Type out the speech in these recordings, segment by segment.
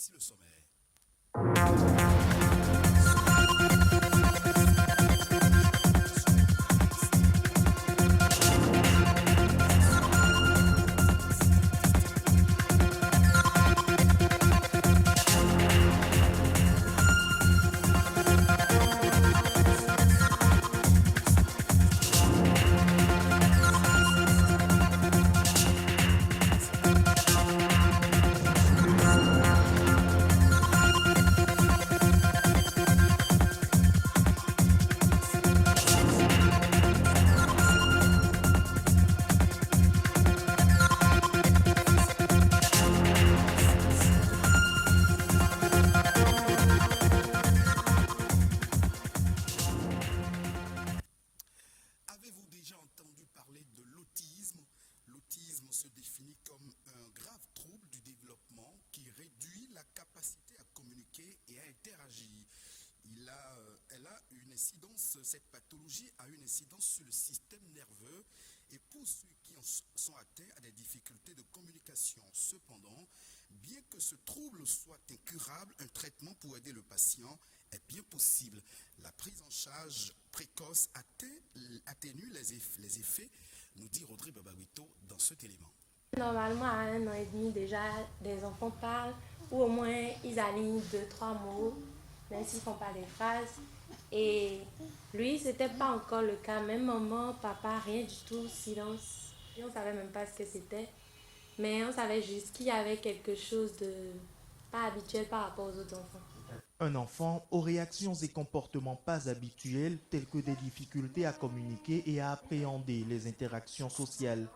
Voici le sommaire. Avez-vous déjà entendu parler de l'autisme? L'autisme se définit comme un grave trouble du développement qui réduit la capacité à communiquer et à interagir. Elle a une incidence, cette pathologie a une incidence sur le système nerveux et pour ceux qui en sont atteints à des difficultés de communication. Cependant, bien que ce trouble soit incurable, un traitement pour aider le patient est bien possible. La prise en charge précoce atténue les effets, nous dit Rodrigue Babaguito dans cet élément. Normalement, à 1 an et demi, déjà, des enfants parlent, ou au moins ils alignent 2, 3 mots, même s'ils ne font pas des phrases. Et lui, ce n'était pas encore le cas. Même maman, papa, rien du tout, silence. Et on ne savait même pas ce que c'était. Mais on savait juste qu'il y avait quelque chose de pas habituel par rapport aux autres enfants. Un enfant aux réactions et comportements pas habituels tels que des difficultés à communiquer et à appréhender les interactions sociales.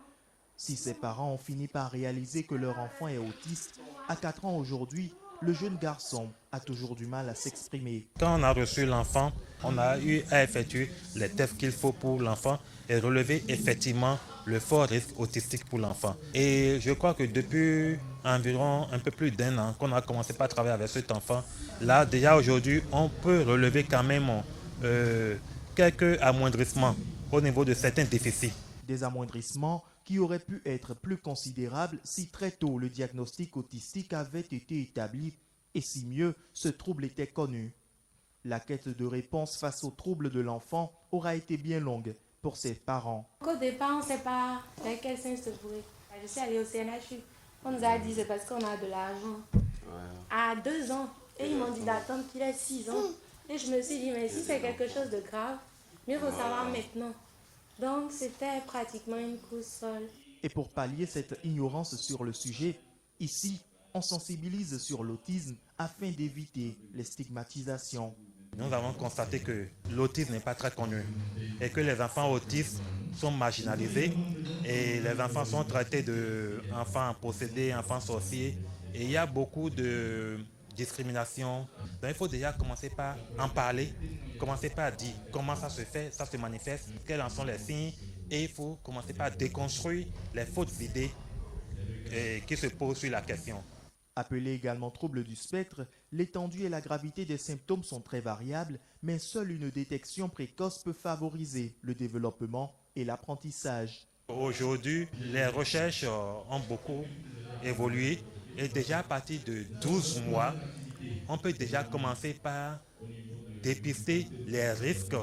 Si ses parents ont fini par réaliser que leur enfant est autiste, à 4 ans aujourd'hui, le jeune garçon a toujours du mal à s'exprimer. Quand on a reçu l'enfant, on a eu à effectuer les tests qu'il faut pour l'enfant et relever effectivement le fort risque autistique pour l'enfant. Et je crois que depuis environ un peu plus d'1 an qu'on a commencé par travailler avec cet enfant, là déjà aujourd'hui on peut relever quand même quelques amoindrissements au niveau de certains déficits. Des amoindrissements qui auraient pu être plus considérables si très tôt le diagnostic autistique avait été établi et si mieux ce trouble était connu. La quête de réponse face au trouble de l'enfant aura été bien longue pour ses parents. Au départ, on ne sait pas vers quel sens se pourrait. Je suis allée au CNHU. On nous a dit c'est parce qu'on a de l'argent. À 2 ans. Et ils m'ont dit d'attendre qu'il ait 6 ans. Et je me suis dit, mais si c'est quelque chose de grave, mieux vaut savoir maintenant. Donc, c'était pratiquement une course folle. Et pour pallier cette ignorance sur le sujet, ici, on sensibilise sur l'autisme afin d'éviter les stigmatisations. Nous avons constaté que l'autisme n'est pas très connu et que les enfants autistes sont marginalisés et les enfants sont traités d'enfants possédés, enfants sorciers. Et il y a beaucoup de discrimination. Donc il faut déjà commencer par en parler, commencer par dire comment ça se fait, ça se manifeste, quels en sont les signes. Et il faut commencer par déconstruire les fausses idées qui se posent sur la question. Appelé également trouble du spectre, l'étendue et la gravité des symptômes sont très variables, mais seule une détection précoce peut favoriser le développement et l'apprentissage. Aujourd'hui, les recherches ont beaucoup évolué et déjà à partir de 12 mois, on peut déjà commencer par dépister les risques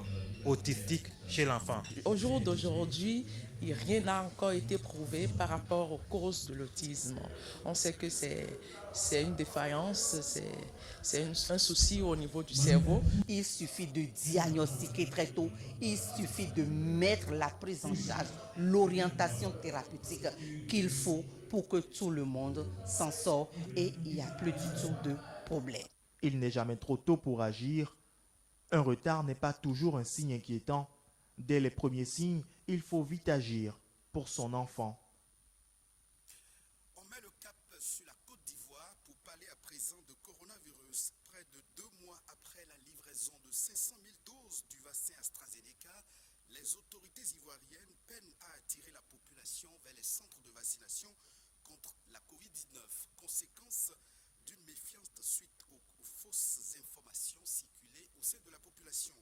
autistiques chez l'enfant. Au jour d'aujourd'hui, rien n'a encore été prouvé par rapport aux causes de l'autisme. On sait que c'est une défaillance, c'est un souci au niveau du cerveau. Il suffit de diagnostiquer très tôt, il suffit de mettre la prise en charge, l'orientation thérapeutique qu'il faut pour que tout le monde s'en sorte et il n'y a plus du tout de problème. Il n'est jamais trop tôt pour agir. Un retard n'est pas toujours un signe inquiétant. Dès les premiers signes, il faut vite agir pour son enfant. On met le cap sur la Côte d'Ivoire pour parler à présent de coronavirus. Près de 2 mois après la livraison de 500 000 doses du vaccin AstraZeneca, les autorités ivoiriennes peinent à attirer la population vers les centres de vaccination contre la Covid-19. Conséquence d'une méfiance suite aux fausses informations circulées au sein de la population.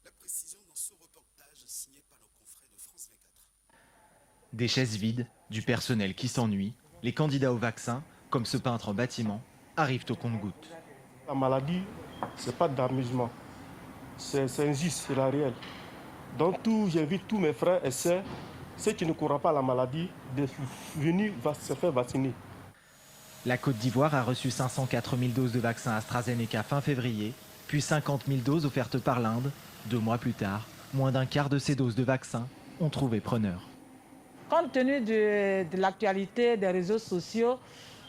La précision dans ce reportage signé par nos confrères de France 24. Des chaises vides, du personnel qui s'ennuie, les candidats au vaccin, comme ce peintre en bâtiment, arrivent au compte-gouttes. La maladie, ce n'est pas d'amusement. C'est injuste, c'est la réelle. Donc j'invite tous mes frères et sœurs, ceux qui ne courent pas la maladie, de venir se faire vacciner. La Côte d'Ivoire a reçu 504 000 doses de vaccin AstraZeneca fin février, puis 50 000 doses offertes par l'Inde. 2 mois plus tard, moins d'un quart de ces doses de vaccin ont trouvé preneur. Compte tenu de l'actualité des réseaux sociaux,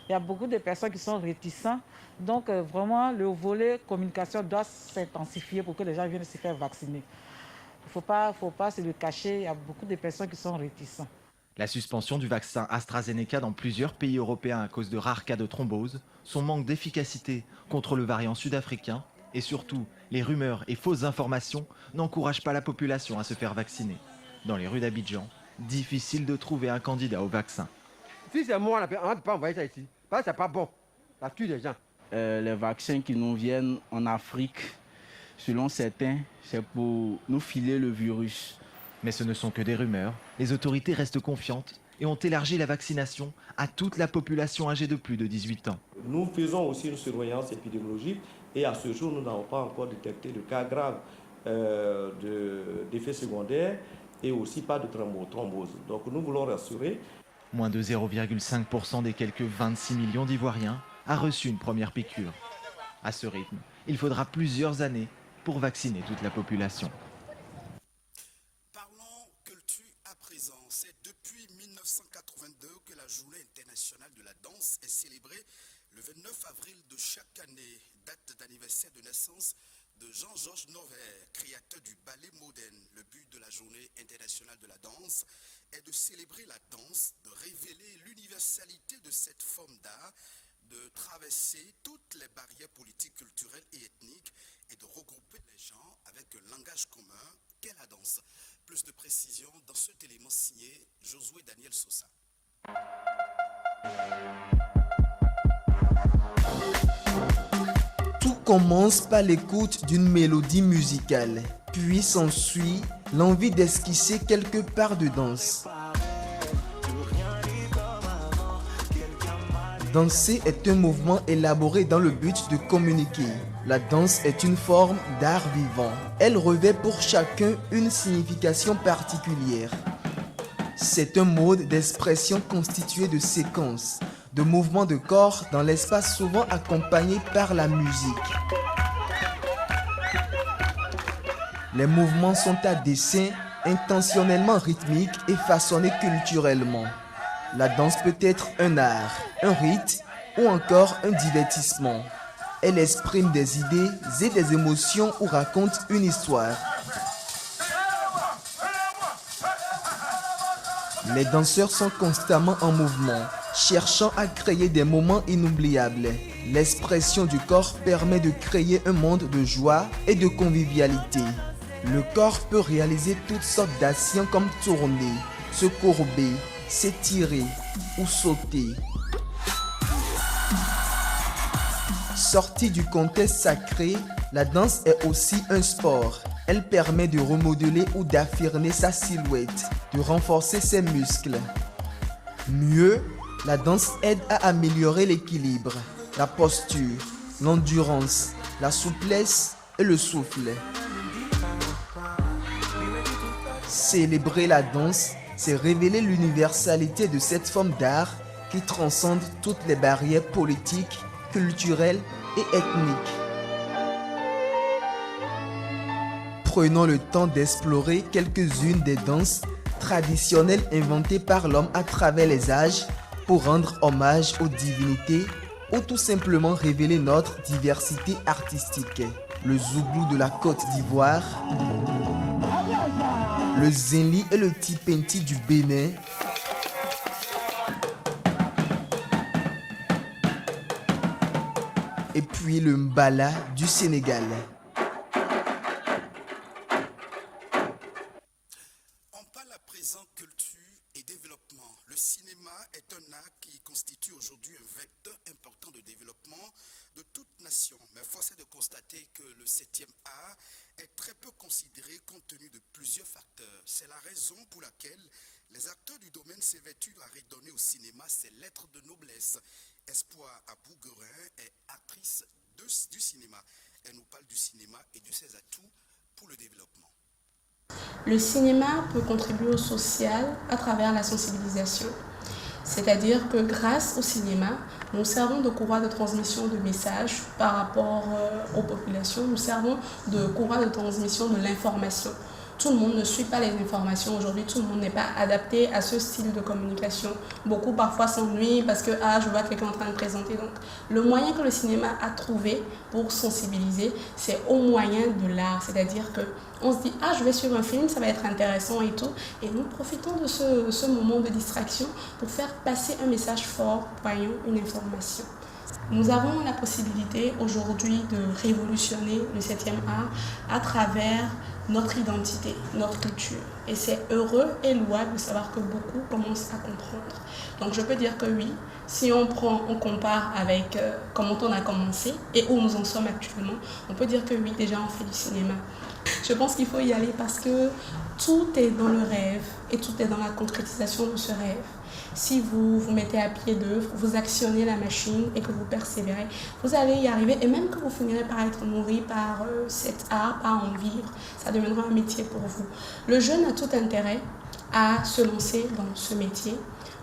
il y a beaucoup de personnes qui sont réticentes. Donc vraiment, le volet communication doit s'intensifier pour que les gens viennent se faire vacciner. Il ne faut pas se le cacher, il y a beaucoup de personnes qui sont réticentes. La suspension du vaccin AstraZeneca dans plusieurs pays européens à cause de rares cas de thrombose, son manque d'efficacité contre le variant sud-africain et surtout les rumeurs et fausses informations n'encouragent pas la population à se faire vacciner. Dans les rues d'Abidjan, difficile de trouver un candidat au vaccin. Si c'est moi, on ne peut pas envoyer ça ici. Parce que c'est pas bon. Ça tue les gens. Les vaccins qui nous viennent en Afrique, selon certains, c'est pour nous filer le virus. Mais ce ne sont que des rumeurs. Les autorités restent confiantes et ont élargi la vaccination à toute la population âgée de plus de 18 ans. Nous faisons aussi une surveillance épidémiologique et à ce jour, nous n'avons pas encore détecté de cas graves d'effets secondaires et aussi pas de thrombose. Donc nous voulons rassurer. Moins de 0,5% des quelques 26 millions d'Ivoiriens a reçu une première piqûre. À ce rythme, il faudra plusieurs années pour vacciner toute la population. Parlons culture à présent. C'est depuis 1982 que la Journée internationale de la danse est célébrée le 29 avril de chaque année, date d'anniversaire de naissance de Jean-Georges Norbert, créateur du ballet moderne. Le but de la Journée internationale de la danse est de célébrer la danse, de révéler l'universalité de cette forme d'art, de traverser toutes les barrières politiques, culturelles et ethniques et de regrouper les gens avec un langage commun qu'est la danse. Plus de précisions dans cet élément signé Josué Daniel Sosa. Tout commence par l'écoute d'une mélodie musicale, puis s'ensuit l'envie d'esquisser quelques pas de danse. Danser est un mouvement élaboré dans le but de communiquer. La danse est une forme d'art vivant. Elle revêt pour chacun une signification particulière. C'est un mode d'expression constitué de séquences, de mouvements de corps dans l'espace souvent accompagnés par la musique. Les mouvements sont à dessein, intentionnellement rythmiques et façonnés culturellement. La danse peut être un art, un rite ou encore un divertissement. Elle exprime des idées et des émotions ou raconte une histoire. Les danseurs sont constamment en mouvement, cherchant à créer des moments inoubliables. L'expression du corps permet de créer un monde de joie et de convivialité. Le corps peut réaliser toutes sortes d'actions comme tourner, se courber, s'étirer ou sauter. Sortie du contexte sacré, la danse est aussi un sport. Elle permet de remodeler ou d'affirmer sa silhouette, de renforcer ses muscles. Mieux, la danse aide à améliorer l'équilibre, la posture, l'endurance, la souplesse et le souffle. Célébrer la danse, c'est révéler l'universalité de cette forme d'art qui transcende toutes les barrières politiques, culturelles et ethniques. Prenons le temps d'explorer quelques-unes des danses traditionnelles inventées par l'homme à travers les âges pour rendre hommage aux divinités ou tout simplement révéler notre diversité artistique. Le zouglou de la Côte d'Ivoire, le zinli et le tipenti du Bénin, et puis le mbala du Sénégal. On parle à présent culture et développement. Le cinéma est un art qui constitue aujourd'hui un vecteur important de développement de toute nation. Mais force est de constater que le 7e art est très peu considéré compte tenu de plusieurs facteurs. C'est la raison pour laquelle les acteurs du domaine s'évertuent à redonner au cinéma ses lettres de noblesse. Espoir Abouguerin est du cinéma. Elle nous parle du cinéma et de ses atouts pour le développement. Le cinéma peut contribuer au social à travers la sensibilisation. C'est-à-dire que grâce au cinéma, nous servons de courroie de transmission de messages par rapport aux populations. Nous servons de courroie de transmission de l'information. Tout le monde ne suit pas les informations aujourd'hui, tout le monde n'est pas adapté à ce style de communication. Beaucoup parfois s'ennuient parce que je vois quelqu'un en train de présenter. Donc, le moyen que le cinéma a trouvé pour sensibiliser, c'est au moyen de l'art. C'est-à-dire qu'on se dit, je vais suivre un film, ça va être intéressant et tout. Et nous profitons de ce moment de distraction pour faire passer un message fort, voyons, une information. Nous avons la possibilité aujourd'hui de révolutionner le 7e art à travers notre identité, notre culture. Et c'est heureux et louable de savoir que beaucoup commencent à comprendre. Donc je peux dire que oui, si on compare avec comment on a commencé et où nous en sommes actuellement, on peut dire que oui, déjà on fait du cinéma. Je pense qu'il faut y aller parce que tout est dans le rêve et tout est dans la concrétisation de ce rêve. Si vous vous mettez à pied d'œuvre, vous actionnez la machine et que vous persévérez, vous allez y arriver et même que vous finirez par être nourri par cet art, par en vivre, ça deviendra un métier pour vous. Le jeune a tout intérêt à se lancer dans ce métier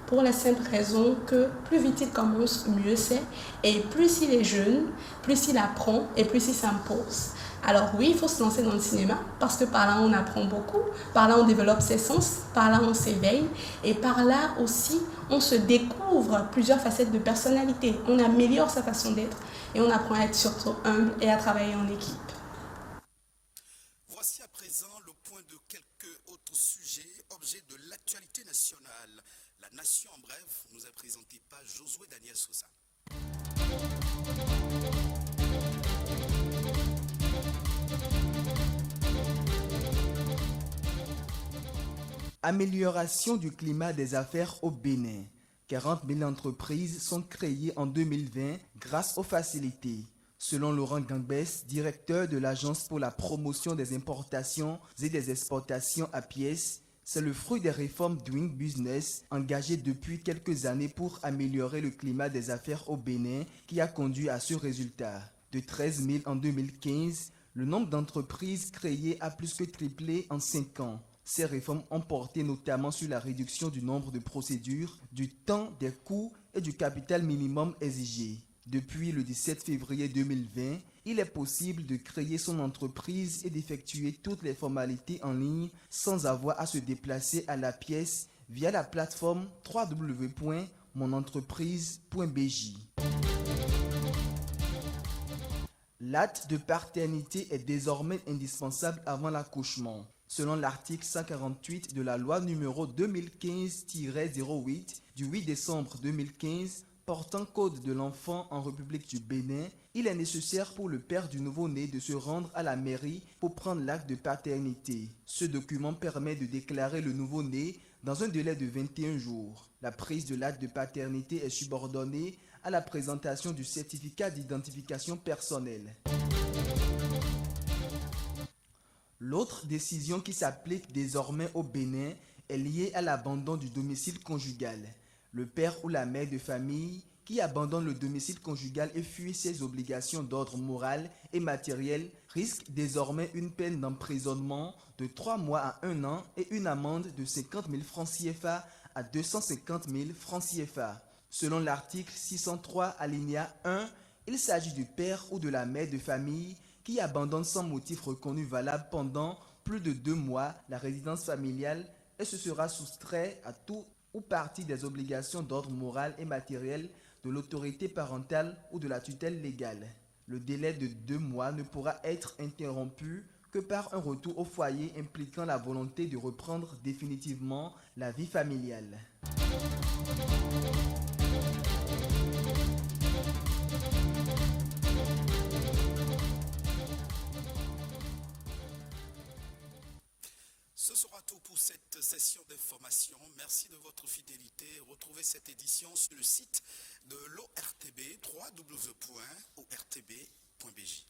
pour la simple raison que plus vite il commence, mieux c'est. Et plus il est jeune, plus il apprend et plus il s'impose. Alors oui, il faut se lancer dans le cinéma parce que par là on apprend beaucoup, par là on développe ses sens, par là on s'éveille et par là aussi on se découvre plusieurs facettes de personnalité. On améliore sa façon d'être et on apprend à être surtout humble et à travailler en équipe. Voici à présent le point de quelques autres sujets, objets de l'actualité nationale. La Nation en bref nous est présentée par Josué Daniel Sosa. Amélioration du climat des affaires au Bénin. 40 000 entreprises sont créées en 2020 grâce aux facilités. Selon Laurent Gangbès, directeur de l'Agence pour la promotion des importations et des exportations à pièces, c'est le fruit des réformes Doing Business engagées depuis quelques années pour améliorer le climat des affaires au Bénin qui a conduit à ce résultat. De 13 000 en 2015, le nombre d'entreprises créées a plus que triplé en 5 ans. Ces réformes ont porté notamment sur la réduction du nombre de procédures, du temps, des coûts et du capital minimum exigé. Depuis le 17 février 2020, il est possible de créer son entreprise et d'effectuer toutes les formalités en ligne sans avoir à se déplacer à la pièce via la plateforme www.monentreprise.bj. L'acte de paternité est désormais indispensable avant l'accouchement. Selon l'article 148 de la loi numéro 2015-08 du 8 décembre 2015 portant code de l'enfant en République du Bénin, il est nécessaire pour le père du nouveau-né de se rendre à la mairie pour prendre l'acte de paternité. Ce document permet de déclarer le nouveau-né dans un délai de 21 jours. La prise de l'acte de paternité est subordonnée à la présentation du certificat d'identification personnelle. L'autre décision qui s'applique désormais au Bénin est liée à l'abandon du domicile conjugal. Le père ou la mère de famille qui abandonne le domicile conjugal et fuit ses obligations d'ordre moral et matériel risque désormais une peine d'emprisonnement de 3 mois à 1 an et une amende de 50 000 francs CFA à 250 000 francs CFA. Selon l'article 603 alinéa 1, il s'agit du père ou de la mère de famille qui abandonne sans motif reconnu valable pendant plus de 2 mois la résidence familiale et se sera soustrait à tout ou partie des obligations d'ordre moral et matériel de l'autorité parentale ou de la tutelle légale. Le délai de 2 mois ne pourra être interrompu que par un retour au foyer impliquant la volonté de reprendre définitivement la vie familiale. Ce sera tout pour cette session d'information. Merci de votre fidélité. Retrouvez cette édition sur le site de l'ORTB, www.ortb.bj.